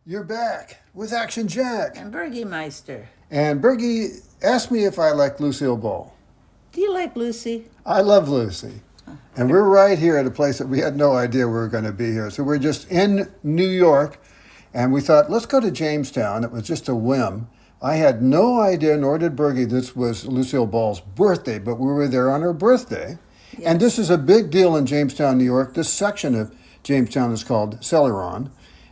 You're back with Action Jack. And Bergie Meister. And Bergie asked me if I like Lucille Ball. Do you like Lucy? I love Lucy. And we're right here at a place that we had no idea we were going to be here. So we're just in New York, and we thought, let's go to Jamestown. It was just a whim. I had no idea, nor did Bergie, this was Lucille Ball's birthday, but we were there on her birthday. Yes. And this is a big deal in Jamestown, New York. This section of Jamestown is called Celeron.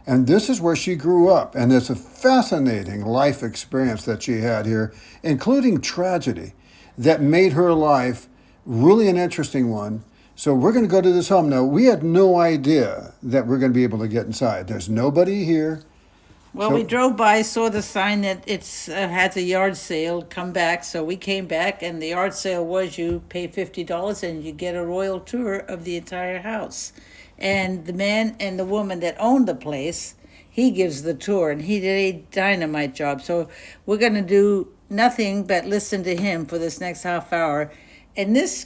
And this is where she grew up. And it's a fascinating life experience that she had here, including tragedy, that made her life really an interesting one. So we're going to go to this home. Now, we had no idea that we're going to be able to get inside. There's nobody here. Well, we drove by, saw the sign that it's has a yard sale, come back. So we came back, and the yard sale was you pay $50 and you get a royal tour of the entire house. And the man and the woman that owned the place, he gives the tour, and he did a dynamite job. So we're going to do nothing but listen to him for this next half hour. And this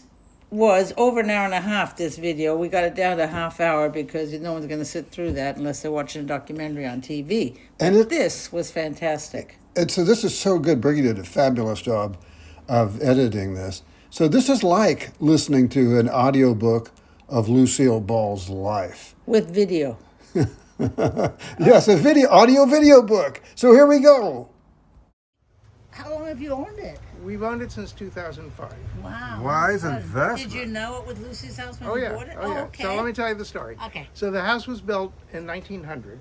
was over an hour and a half, this video. We got it down to a half hour because no one's going to sit through that unless they're watching a documentary on TV. But this was fantastic. And so this is so good. Briggy did a fabulous job of editing this. So this is like listening to an audiobook of Lucille Ball's life. With video. Yes, a audio video book. So here we go. How long have you owned it? We've owned it since 2005. Wow. Wise investment. Did you know it with Lucy's house when Oh you yeah, bought it? oh yeah. Okay. So let me tell you the story. Okay. So the house was built in 1900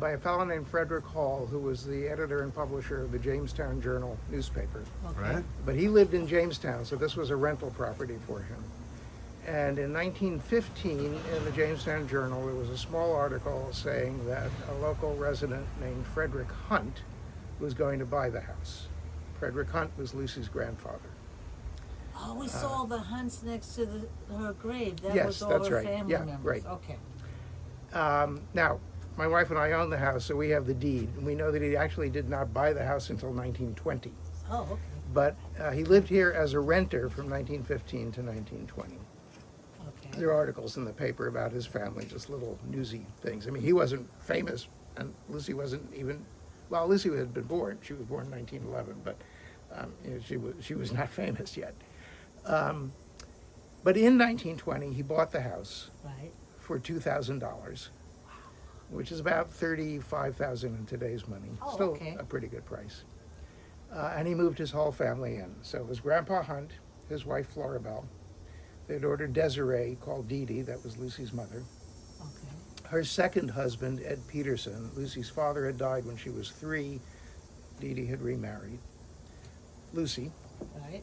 by a fellow named Frederick Hall, who was the editor and publisher of the Jamestown Journal newspaper. Okay. Right. But he lived in Jamestown, so this was a rental property for him. And in 1915, in the Jamestown Journal, there was a small article saying that a local resident named Frederick Hunt was going to buy the house. Frederick Hunt was Lucy's grandfather. Oh, we saw the hunts next to her grave. That Yes, was all that's her right. family Yeah, members. right. Okay. Now, my wife and I own the house, so we have the deed. And we know that he actually did not buy the house until 1920. Oh, okay. But he lived here as a renter from 1915 to 1920. Okay. There are articles in the paper about his family, just little newsy things. I mean, he wasn't famous, and Lucy wasn't even, well, Lucy had been born. She was born in 1911, but she was not famous yet. But in 1920, he bought the house Right. for $2,000, which is about $35,000 in today's money. Oh, Still okay. a pretty good price. And he moved his whole family in. So it was Grandpa Hunt, his wife Flora Bell, their daughter Desiree, called Dee Dee, that was Lucy's mother. Okay. Her second husband, Ed Peterson. Lucy's father had died when she was 3. Dee Dee had remarried. Lucy. Right.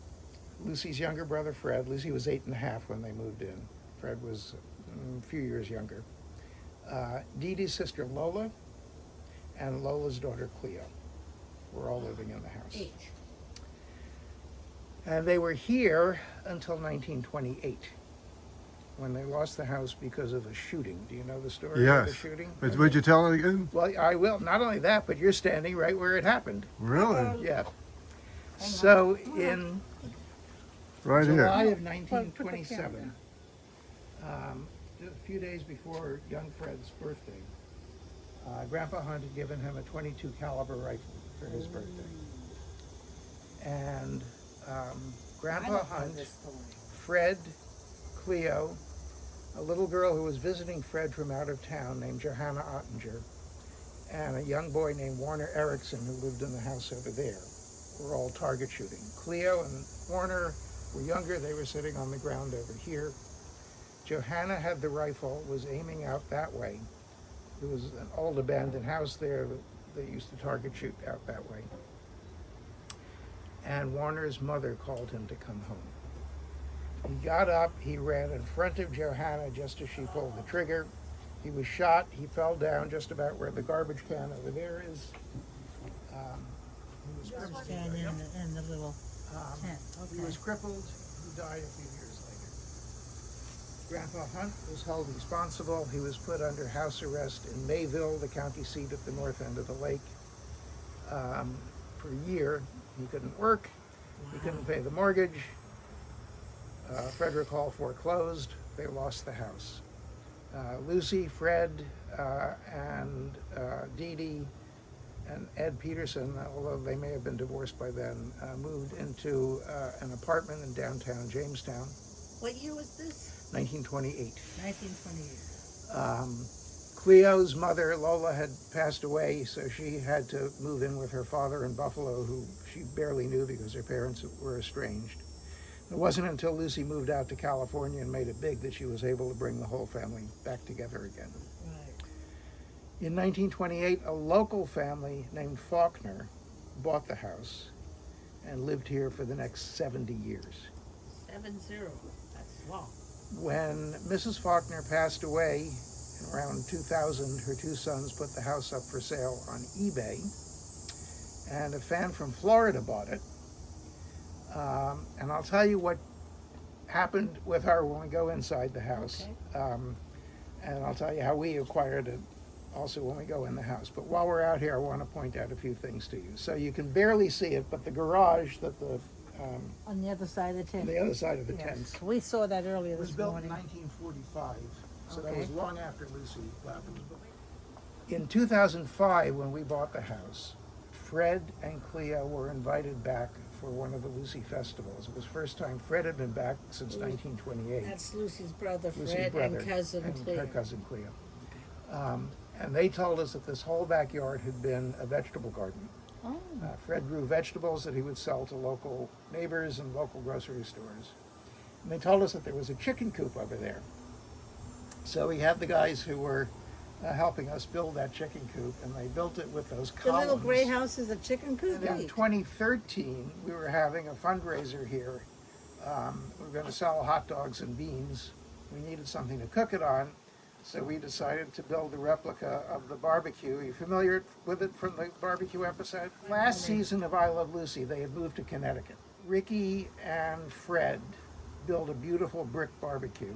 Lucy's younger brother, Fred. Lucy was 8 and a half when they moved in. Fred was a few years younger. Dee Dee's sister, Lola, and Lola's daughter, Cleo, were all living in the house. H. And they were here until 1928, when they lost the house because of a shooting. Do you know the story of the shooting? Would you tell it again? Well, I will. Not only that, but you're standing right where it happened. Really? Yeah. So in Right July here. of 1927, a few days before young Fred's birthday, Grandpa Hunt had given him a .22 caliber rifle for his birthday. And Grandpa Hunt, Fred, Cleo, a little girl who was visiting Fred from out of town named Johanna Ottinger, and a young boy named Warner Erickson who lived in the house over there were all target shooting. Cleo and Warner were younger. They were sitting on the ground over here. Johanna had the rifle, was aiming out that way. There was an old abandoned house there that they used to target shoot out that way. And Warner's mother called him to come home. He got up, he ran in front of Johanna just as she pulled the trigger. He was shot, he fell down just about where the garbage can over there is. He was crippled. In the little tent. Okay. He was crippled, he died a few years later. Grandpa Hunt was held responsible. He was put under house arrest in Mayville, the county seat at the north end of the lake. For a year, he couldn't work, he couldn't pay the mortgage. Frederick Hall foreclosed, they lost the house. Lucy, Fred, and Dee Dee, and Ed Peterson, although they may have been divorced by then, moved into an apartment in downtown Jamestown, What year was this? 1928. 1928. Cleo's mother, Lola, had passed away, so she had to move in with her father in Buffalo, who she barely knew because their parents were estranged. It wasn't until Lucy moved out to California and made it big that she was able to bring the whole family back together again. Right. In 1928, a local family named Faulkner bought the house and lived here for the next 70 years. 70. That's long. When Mrs. Faulkner passed away in around 2000, her two sons put the house up for sale on eBay, and a fan from Florida bought it. And I'll tell you what happened with her when we go inside the house. Okay. And I'll tell you how we acquired it also when we go in the house. But while we're out here, I want to point out a few things to you. So you can barely see it, but the garage that On the other side of the tent. the other side of the Yes. tent We saw that earlier was this built morning. in 1945. So that Okay. was long after Lucy left. In 2005, when we bought the house, Fred and Cleo were invited back for one of the Lucy festivals. It was the first time Fred had been back since 1928. That's Lucy's brother, Lucy's Fred, brother and cousin and Cleo. her cousin Cleo. And they told us that this whole backyard had been a vegetable garden. Oh, Fred grew vegetables that he would sell to local neighbors and local grocery stores. And they told us that there was a chicken coop over there. So we had the guys who were helping us build that chicken coop, and they built it with those the columns. little gray house is a chicken coop. And in Neat. 2013, we were having a fundraiser here. We were going to sell hot dogs and beans. We needed something to cook it on, so we decided to build a replica of the barbecue. Are you familiar with it from the barbecue episode? Last season of I Love Lucy, they had moved to Connecticut. Ricky and Fred built a beautiful brick barbecue,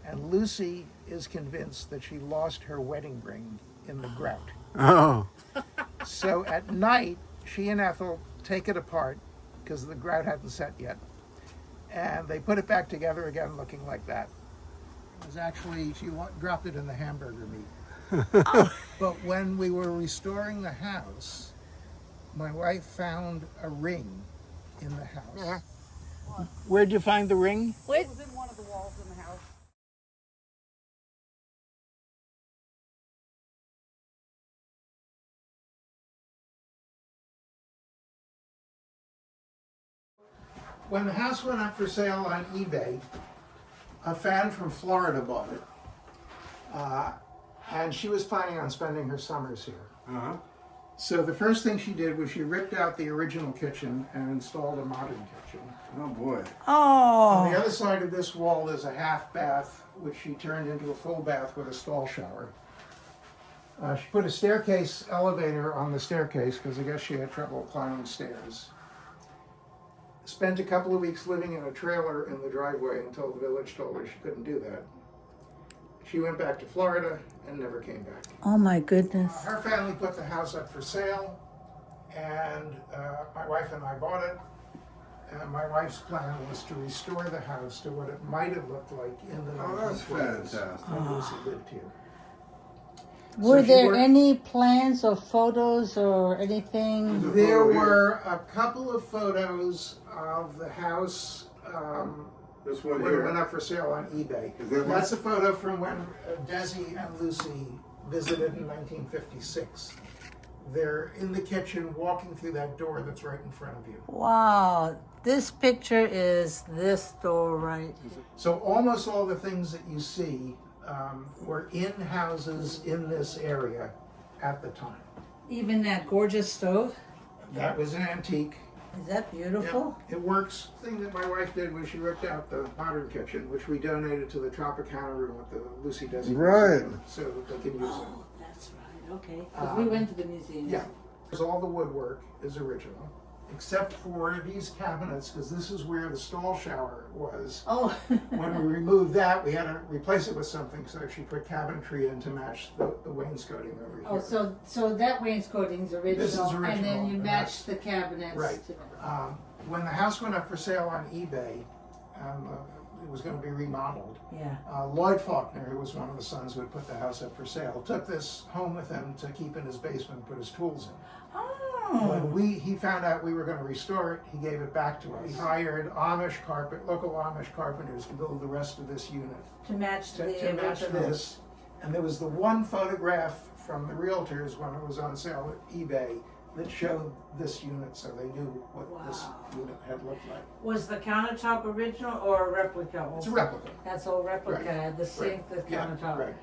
and Lucy is convinced that she lost her wedding ring in the grout. Oh. So at night, she and Ethel take it apart because the grout hadn't set yet. And they put it back together again looking like that. It was actually, she dropped it in the hamburger meat. But when we were restoring the house, my wife found a ring in the house. Where'd you find the ring? Wait, It was in one of the walls in the house. When the house went up for sale on eBay, a fan from Florida bought it. And she was planning on spending her summers here. Uh-huh. So the first thing she did was she ripped out the original kitchen and installed a modern kitchen. Oh boy. On the oh, other side of this wall is a half bath, which she turned into a full bath with a stall shower. She put a staircase elevator on the staircase because I guess she had trouble climbing stairs. Spent a couple of weeks living in a trailer in the driveway until the village told her she couldn't do that. She went back to Florida and never came back. oh my goodness. Her family put the house up for sale, and my wife and I bought it. And my wife's plan was to restore the house to what it might have looked like in the Oh, that's 1920s fantastic. when Lucy lived here. Were she there worked- any plans or photos or anything? There were a couple of photos of the house This one when it here. went up for sale on eBay. Is that That's a photo from when Desi and Lucy visited in 1956. They're in the kitchen walking through that door that's right in front of you. Wow, this picture is this door right. So almost all the things that you see were in houses in this area at the time. Even that gorgeous stove. That was an antique. Is that beautiful? It works. The thing that my wife did was she ripped out the modern kitchen, which we donated to the Tropicana room at the Lucy Desi Right. Museum, so that they can use it. Oh, that's right. Okay. 'Cause we went to the museum. Yeah. All the woodwork is original, except for these cabinets, because this is where the stall shower was. Oh. When we removed that, we had to replace it with something, so she put cabinetry in to match the wainscoting over here. Oh, so that wainscoting's original, This is and then original, you and matched the cabinets. Right. to- When the house went up for sale on eBay, it was going to be remodeled. Yeah. Lloyd Faulkner, who was one of the sons who had put the house up for sale, took this home with him to keep in his basement and put his tools in. Oh. When he found out we were going to restore it, he gave it back to us. He hired local Amish carpenters to build the rest of this unit To match the to match original. this. And there was the one photograph from the realtors when it was on sale at eBay that showed this unit, so they knew what this unit had looked like. Was the countertop original or a replica? It's a replica. That's all replica. Right. The sink, the Yeah, countertop. right.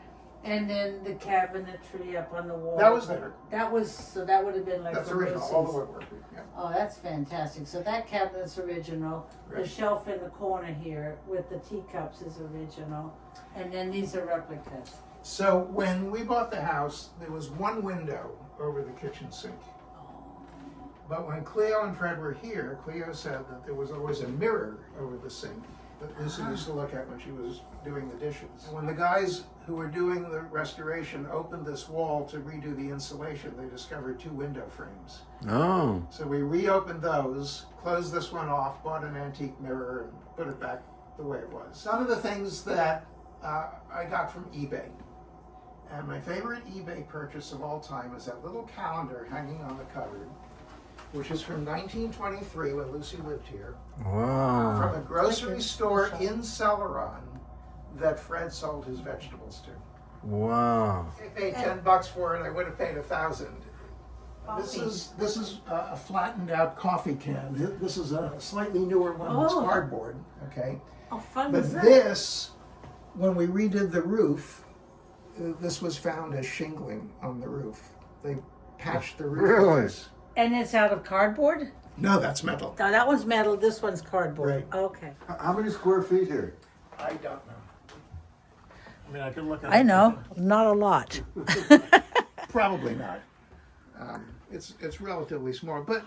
And then the cabinetry up on the wall. That was there. That was, so that would have been like That's from original, Lucy's. all the woodwork. Yeah. Oh, that's fantastic. So that cabinet's original. The Right. shelf in the corner here with the teacups is original. And then these are replicas. So when we bought the house, there was one window over the kitchen sink. But when Cleo and Fred were here, Cleo said that there was always a mirror over the sink that Lucy used to look at when she was doing the dishes. And when the guys who were doing the restoration opened this wall to redo the insulation, they discovered 2 window frames. Oh. So we reopened those, closed this one off, bought an antique mirror, and put it back the way it was. Some of the things that I got from eBay. And my favorite eBay purchase of all time is that little calendar hanging on the cupboard, which is from 1923 when Lucy lived here, Wow. from a grocery store in Celeron that Fred sold his vegetables to. Wow. I paid $10 for it. I would have paid $1,000. This is a flattened out coffee can. This is a slightly newer one that's Oh. cardboard. Okay, How fun but is that? this, when we redid the roof, this was found as shingling on the roof. They patched the roof. with Really? this. And it's out of cardboard? No, that's metal. No, that one's metal, this one's cardboard. Right. Okay. How many square feet here? I don't know. I mean, I could look at I know, not a lot. Probably not. It's relatively small, but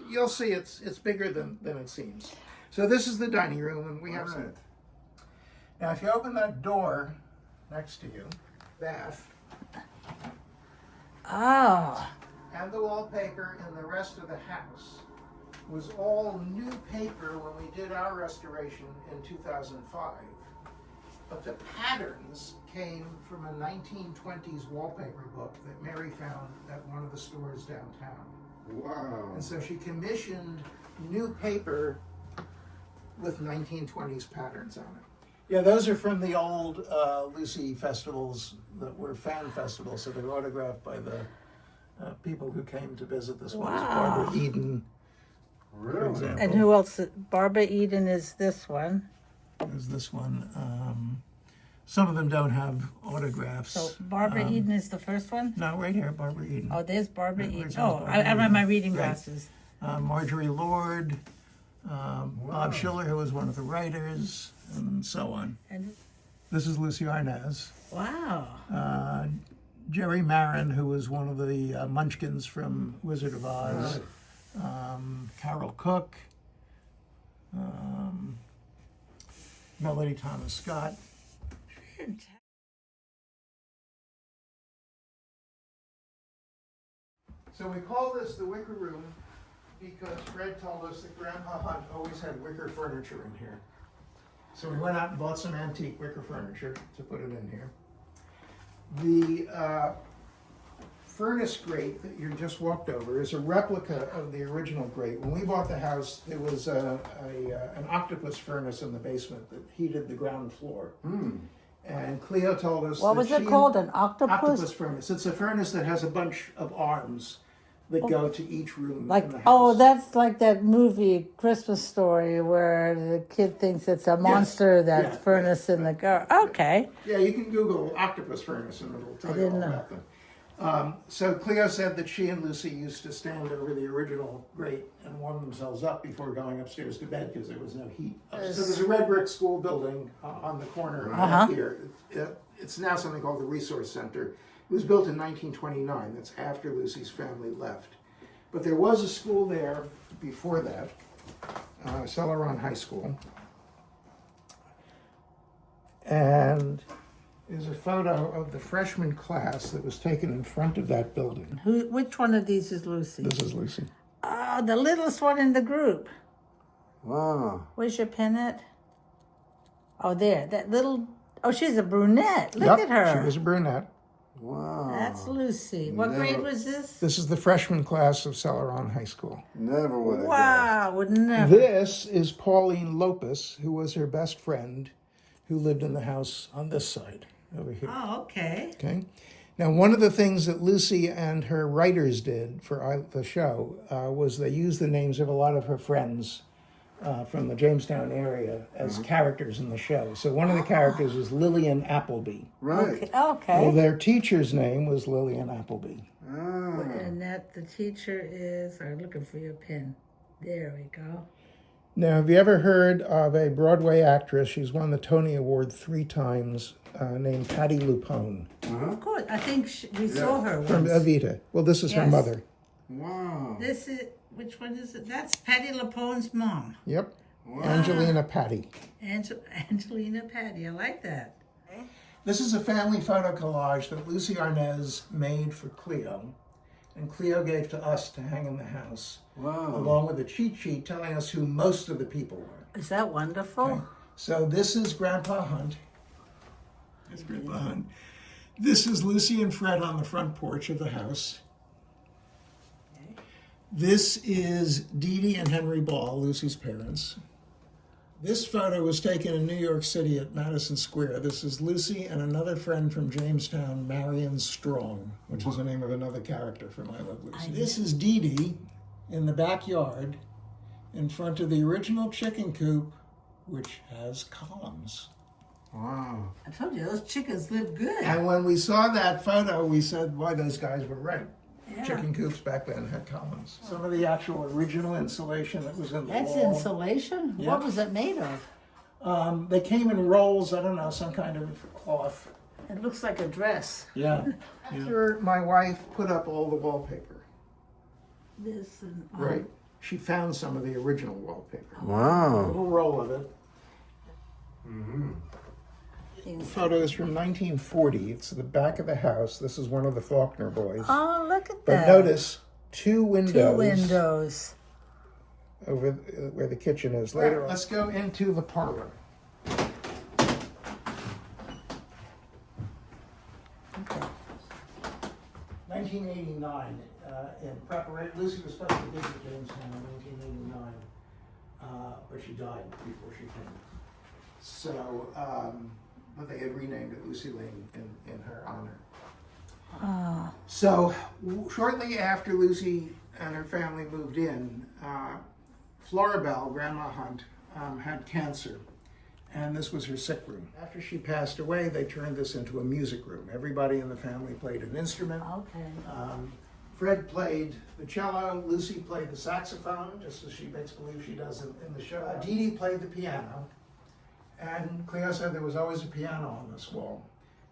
you'll see it's bigger than it seems. So this is the dining room, and we have some. Right. Now, if you open that door next to you, bath, Oh, and the wallpaper in the rest of the house was all new paper when we did our restoration in 2005. But the patterns came from a 1920s wallpaper book that Mary found at one of the stores downtown. Wow. And so she commissioned new paper with 1920s patterns on it. Yeah, those are from the old Lucy festivals that were fan festivals, so they were autographed by the people who came to visit this one. Wow. Barbara Eden, for Really? example. and who else? Barbara Eden is this one. There's this one. Some of them don't have autographs. So Barbara Eden is the first one? No, right here, Barbara Eden. Oh, there's Barbara Right, Eden. where's Oh, Barbara I have Eden? my reading Right. glasses. Marjorie Lord, Bob Schiller, who was one of the writers, and so on. And, This is Lucy Arnaz. wow. Jerry Marin, who was one of the Munchkins from Wizard of Oz. Carol Cook. Melody Thomas Scott. So we call this the Wicker Room because Fred told us that Grandpa Hunt always had wicker furniture in here. So we went out and bought some antique wicker furniture to put it in here. The furnace grate that you just walked over is a replica of the original grate. When we bought the house, there was an octopus furnace in the basement that heated the ground floor. And Cleo told us What that was she it and- called? An octopus? Octopus furnace. It's a furnace that has a bunch of arms that go to each room Like, in the house. oh, that's like that movie Christmas Story where the kid thinks it's a monster, that Yeah, furnace in the gar. Okay. Yeah, you can Google octopus furnace and it'll tell you all didn't know. about them. So Cleo said that she and Lucy used to stand over the original grate and warm themselves up before going upstairs to bed because there was no heat. So there's a red brick school building on the corner here. It's now something called the Resource Center. It was built in 1929. That's after Lucy's family left. But there was a school there before that, Celeron High School. And there's a photo of the freshman class that was taken in front of that building. Which one of these is Lucy? This is Lucy. Oh, the littlest one in the group. Wow. Where's your pen at? Oh, there, that little. Oh, she's a brunette. Look Yep, at her. She was a brunette. Wow. That's Lucy. What grade was this? This is the freshman class of Celeron High School. Never would have Wow, would never. This is Pauline Lopez, who was her best friend, who lived in the house on this side over here. Oh, okay. Okay. Now, one of the things that Lucy and her writers did for the show was they used the names of a lot of her friends from the Jamestown area as characters in the show. So one of the characters was Lillian Appleby. Right. Okay. Well, their teacher's name was Lillian Appleby. Ah. And that the teacher is. I'm looking for your pen. There we go. Now, have you ever heard of a Broadway actress? She's won the Tony Award 3 times, named Patti LuPone Of course, I think we saw her from once. Evita. Well, this is her Yes. mother. Wow. This is which one is it? That's Patti LuPone's mom, Yep. Angelina Patti. Angelina Patti. I like that. This is a family photo collage that Lucy Arnaz made for Cleo, and Cleo gave to us to hang in the house, Wow. along with a cheat sheet telling us who most of the people were. Is that wonderful? Okay. So this is Grandpa Hunt. There's Grandpa Hunt. This is Lucy and Fred on the front porch of the house. This is Dee Dee and Henry Ball, Lucy's parents. This photo was taken in New York City at Madison Square. This is Lucy and another friend from Jamestown, Marion Strong, which is the name of another character from I Love Lucy. This is Dee Dee in the backyard in front of the original chicken coop, which has columns. Wow. I told you those chickens live good. And when we saw that photo, we said, why, those guys were right. Yeah. Chicken coops back then had columns. Some of the actual original insulation that was in the That's wall. insulation. Yeah. What was it made of? They came in rolls, I don't know, some kind of cloth. It looks like a dress. Yeah. After my wife put up all the wallpaper, This and right, she found some of the original wallpaper. A Wow. little roll of it. The photo is from 1940. It's the back of the house. This is one of the Faulkner boys. Oh, look at But that. notice two windows. Two windows. Over where the kitchen is later. Let's go into the parlor. Okay. 1989. In preparation, Lucy was supposed to visit Jamestown in 1989, but she died before she came. So, but they had renamed it Lucy Lane in her honor. So, shortly after Lucy and her family moved in, Floribel, Grandma Hunt, had cancer, and this was her sick room. After she passed away, they turned this into a music room. Everybody in the family played an instrument. Okay. Fred played the cello, Lucy played the saxophone, just as she makes believe she does in the show. Dee Dee played the piano, and Cleo said there was always a piano on this wall.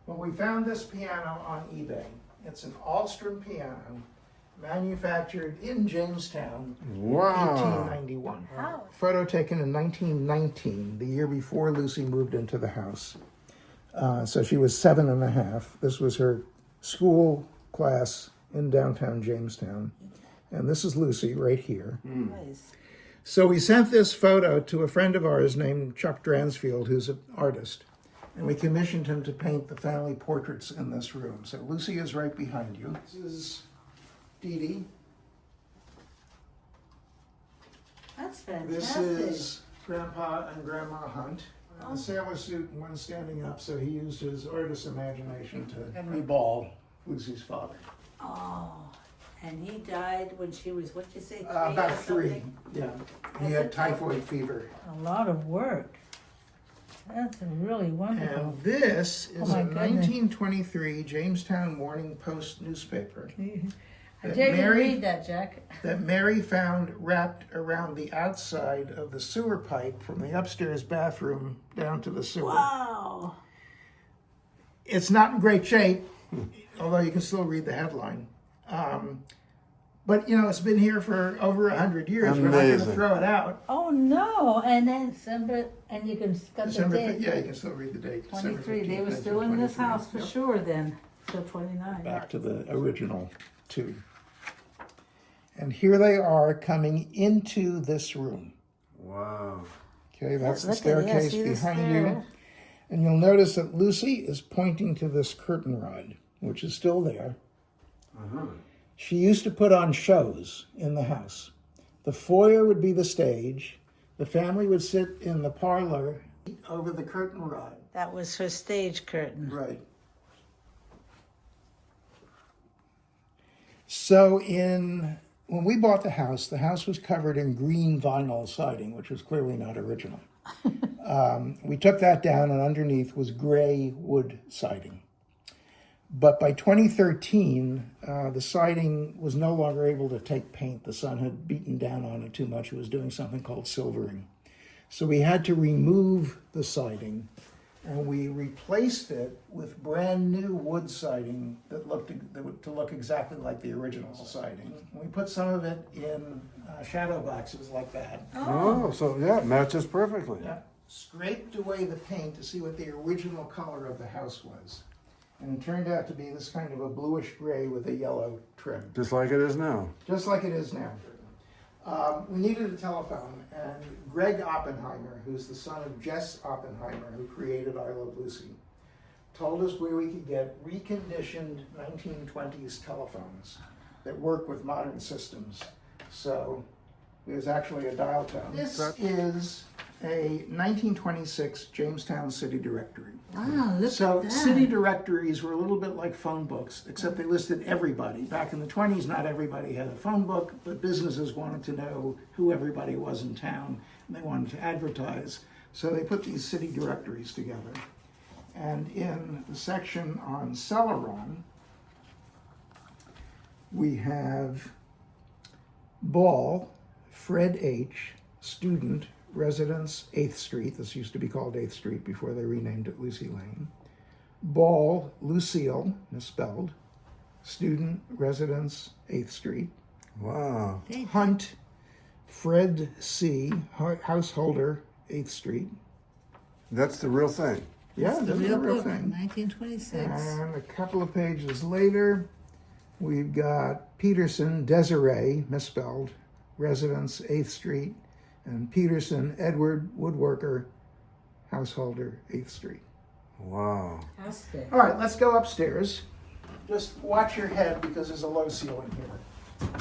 Well, we found this piano on eBay. It's an Alstrom piano, manufactured in Jamestown in Wow. 1891. Wow. Photo taken in 1919, the year before Lucy moved into the house. So she was 7.5. This was her school class in downtown Jamestown. And this is Lucy right here. Nice. So we sent this photo to a friend of ours named Chuck Dransfield, who's an artist. And we commissioned him to paint the family portraits in this room. So Lucy is right behind you. This is Dee Dee. That's fantastic. This is Grandpa and Grandma Hunt. A sailor suit and one standing up, so he used his artist's imagination to Henry Ball, Lucy's father. Oh, and he died when she was, what'd you say, 3 About or 3, something? yeah. He had typhoid fever. A lot of work. That's really wonderful. And this is my a goodness. 1923 Jamestown Morning Post newspaper I that dare you to Mary- read that, Jack. that Mary found wrapped around the outside of the sewer pipe from the upstairs bathroom down to the sewer. Wow. It's not in great shape, although you can still read the headline. But, you know, it's been here for over 100 years. We're not going to Amazing. throw it out. Oh, no. And then December, and you can cut the December, date. yeah, you can still read the date. December 23. They were 15th, still in this 1923. house for Yep. sure then. So 29. Back to the original 2. And here they are coming into this room. Wow. Okay, that's the Look at it. Yeah, staircase see the behind stair? you. And you'll notice that Lucy is pointing to this curtain rod, which is still there. She used to put on shows in the house. The foyer would be the stage. The family would sit in the parlor over the curtain rod. That was her stage curtain. Right. So when we bought the house was covered in green vinyl siding, which was clearly not original. We took that down, and underneath was gray wood siding. But by 2013, the siding was no longer able to take paint. The sun had beaten down on it too much. It was doing something called silvering. So we had to remove the siding, and we replaced it with brand new wood siding that look exactly like the original siding. And we put some of it in shadow boxes like that. Oh, so yeah, it matches perfectly. Yeah. Scraped away the paint to see what the original color of the house was. And it turned out to be this kind of a bluish gray with a yellow trim. Just like it is now. Just like it is now. We needed a telephone, and Greg Oppenheimer, who's the son of Jess Oppenheimer, who created I Love Lucy, told us where we could get reconditioned 1920s telephones that work with modern systems. So it was actually a dial tone. This is a 1926 Jamestown City Directory. Wow, look So at that. city directories were a little bit like phone books, except they listed everybody. Back in the 20s, not everybody had a phone book, but businesses wanted to know who everybody was in town, and they wanted to advertise. So they put these city directories together. And in the section on Celeron, we have Ball, Fred H., student, residence, 8th Street. This used to be called 8th Street before they renamed it Lucy Lane. Ball, Lucille, misspelled, student, residence, 8th Street. Wow. Hunt, Fred C., householder, 8th Street. That's the real thing. Yeah, The that's real a real book, thing. 1926. And a couple of pages later, we've got Peterson, Desiree, misspelled, residence, 8th Street, and Peterson, Edward, woodworker, householder, 8th Street. Wow. All right, let's go upstairs. Just watch your head because there's a low ceiling here.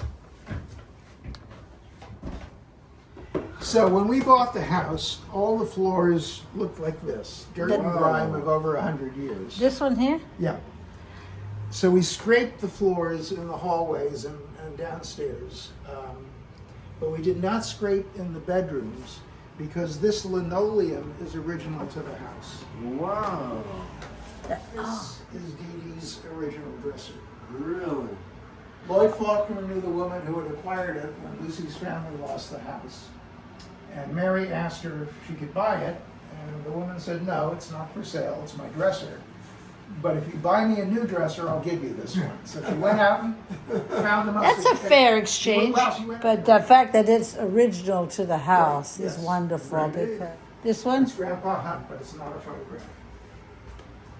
So when we bought the house, all the floors looked like this, dirt and grime of over 100 years. This one here? Yeah. So we scraped the floors in the hallways and downstairs. But we did not scrape in the bedrooms because this linoleum is original to the house. Wow. This is Dee Dee's original dresser. Really? Lloyd Faulkner knew the woman who had acquired it when Lucy's family lost the house. And Mary asked her if she could buy it, and the woman said, no, it's not for sale, it's my dresser. But if you buy me a new dresser, I'll give you this one. So she went out and found the most That's a expensive- fair exchange, She went- but the fact that it's original to the house is Yes. wonderful. Right. Because this one? It's Grandpa Hunt, but it's not a photograph.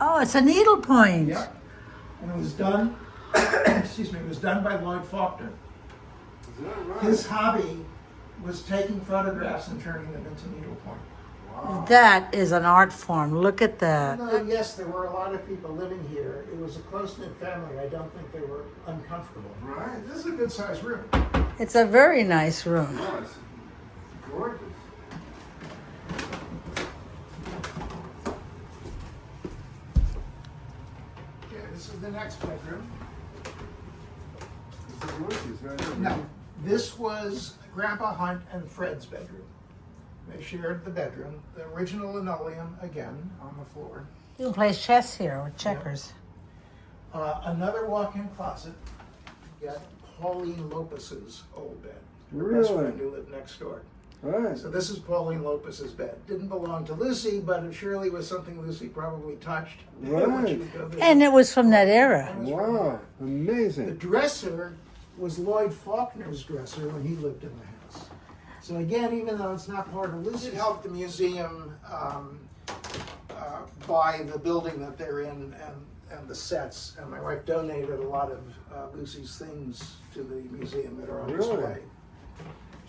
Oh, it's a needlepoint. Yeah. And it was done, excuse me, it was done by Lloyd Faulkner. Is that right? His hobby was taking photographs and turning them into needlepoint. Wow. That is an art form. Look at that. Although, yes, there were a lot of people living here. It was a close-knit family. I don't think they were uncomfortable. Right. This is a good-sized room. It's a very nice room. Oh, it's gorgeous. Yeah, this is the next bedroom. This is Lucy's right here. No, this was Grandpa Hunt and Fred's bedroom. They shared the bedroom. The original linoleum, again, on the floor. You can play chess here with checkers. Another walk-in closet. You got Pauline Lopez's old bed. Her Really? best friend who lived next door. Right. So this is Pauline Lopez's bed. Didn't belong to Lucy, but it surely was something Lucy probably touched. when she would go visit. And it was from that era. Wow. The Amazing. dresser was Lloyd Faulkner's dresser when he lived in the house. So again, even though it's not part of Lucy, it helped the museum buy the building that they're in and the sets. And my wife donated a lot of Lucy's things to the museum that are on Really? display.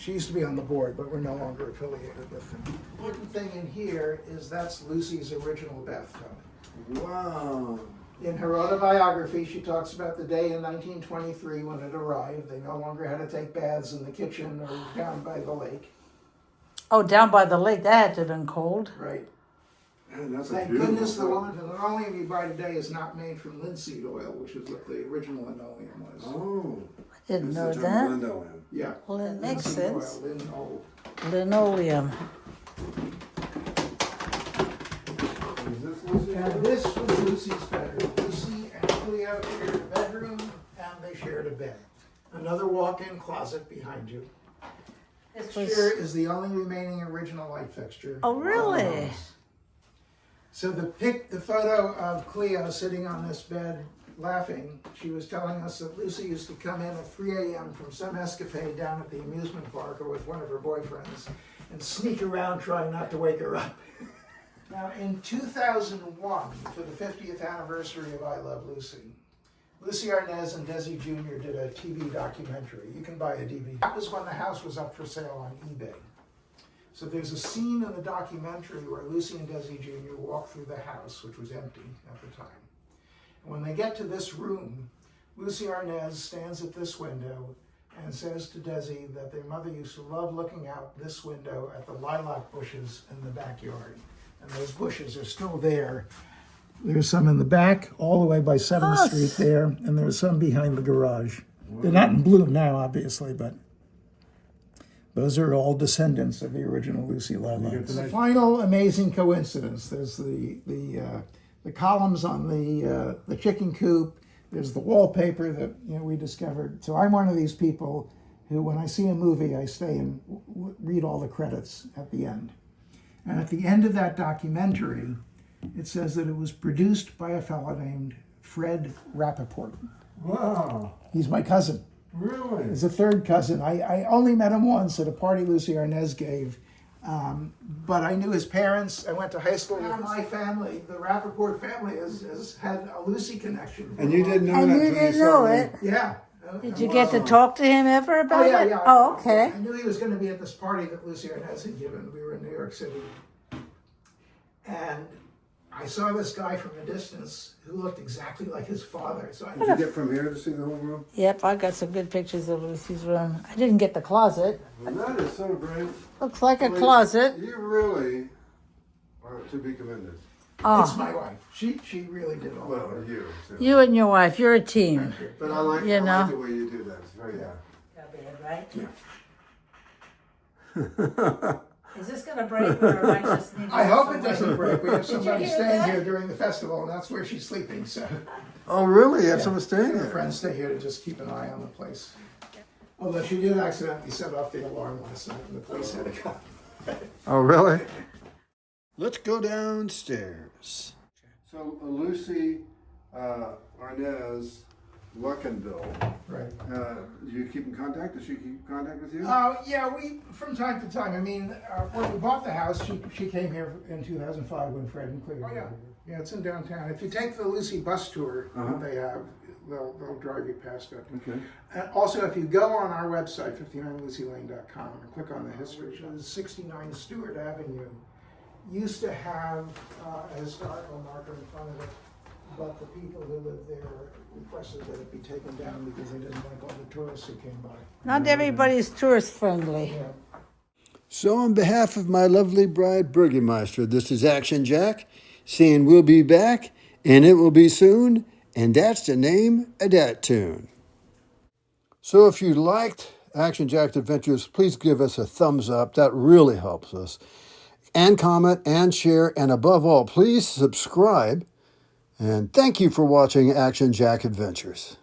She used to be on the board, but we're no longer affiliated with them. The important thing in here is that's Lucy's original bathtub. Wow. In her autobiography, she talks about the day in 1923 when it arrived. They no longer had to take baths in the kitchen or down by the lake. Oh, down by the lake, that had to have been cold. Right. Man, that's a Thank beautiful goodness the photo. linoleum you buy today is not made from linseed oil, which is what the original linoleum was. Oh. Didn't know This is a that. linoleum. Yeah. Well, it makes Linseed sense. oil, linoleum. Linoleum. Is this Lucy? And this was Lucy's bedroom. Lucy and Cleo shared a bedroom, and they shared a bed. Another walk-in closet behind you. This This was, here is the only remaining original light fixture. oh, really? So the photo of Cleo sitting on this bed laughing, she was telling us that Lucy used to come in at 3 a.m. from some escapade down at the amusement park or with one of her boyfriends and sneak around trying not to wake her up. Now, in 2001, for the 50th anniversary of I Love Lucy, Lucy Arnaz and Desi Jr. did a TV documentary. You can buy a DVD. That was when the house was up for sale on eBay. So there's a scene in the documentary where Lucy and Desi Jr. walk through the house, which was empty at the time. And when they get to this room, Lucy Arnaz stands at this window and says to Desi that their mother used to love looking out this window at the lilac bushes in the backyard. And those bushes are still there. There's some in the back, all the way by 7th Street there, and there's some behind the garage. They're not in bloom now, obviously, but those are all descendants of the original Lucy lilacs. The final amazing coincidence, there's the columns on the chicken coop, there's the wallpaper that we discovered. So I'm one of these people who, when I see a movie, I stay and read all the credits at the end. And at the end of that documentary, it says that it was produced by a fellow named Fred Rappaport. Wow. He's my cousin. Really? He's a third cousin. I only met him once at a party Lucy Arnaz gave, but I knew his parents. I went to high school with my family. The Rappaport family has had a Lucy connection. And you didn't know And that you till didn't saw know the- it. Yeah. Did you get to talk to him ever about yeah, it? yeah. Oh, okay. I knew he was going to be at this party that Lucy Arnaz had given. We were in New York City. And I saw this guy from a distance who looked exactly like his father. So Did you get from here to see the whole room? Yep, I got some good pictures of Lucy's room. I didn't get the closet. Well, that is so great. Looks like a Well, closet. You really are to be commended. it's Oh, my wife. She really did all Well, the work. you. Too. you and your wife, you're a team. But I like, You I know. like the way you do that. It's very, Right? Yeah. Is this gonna break or am I just need to I hope go it doesn't break. We have somebody hear staying that? here during the festival, and that's where she's sleeping. So Oh, really? You have someone staying her there? friends stay here to just keep an eye on the place. Although she did accidentally set off the alarm last night, and the police had to come. Oh, really? Let's go downstairs. So, Lucy Arnaz Luckenbill, Right. do you keep in contact? Does she keep in contact with you? Yeah, we from time to time. I mean, when we bought the house, she came here in 2005 when Fred and Cleo were here. Yeah, it's in downtown. If you take the Lucy bus tour that they have, they'll drive you past it. Okay. And also, if you go on our website, 59lucylane.com, and click on the history, which is 69 Stewart Avenue, used to have a historical marker in front of it, but the people who lived there requested that it be taken down because they didn't like all the tourists who came by. Not everybody's tourist friendly. Yeah. So, on behalf of my lovely bride, Burgermeister, this is Action Jack, saying we'll be back, and it will be soon, and that's the name of that tune. So, if you liked Action Jack's Adventures, please give us a thumbs up. That really helps us. And comment and share, and above all, please subscribe. And thank you for watching Action Jack Adventures.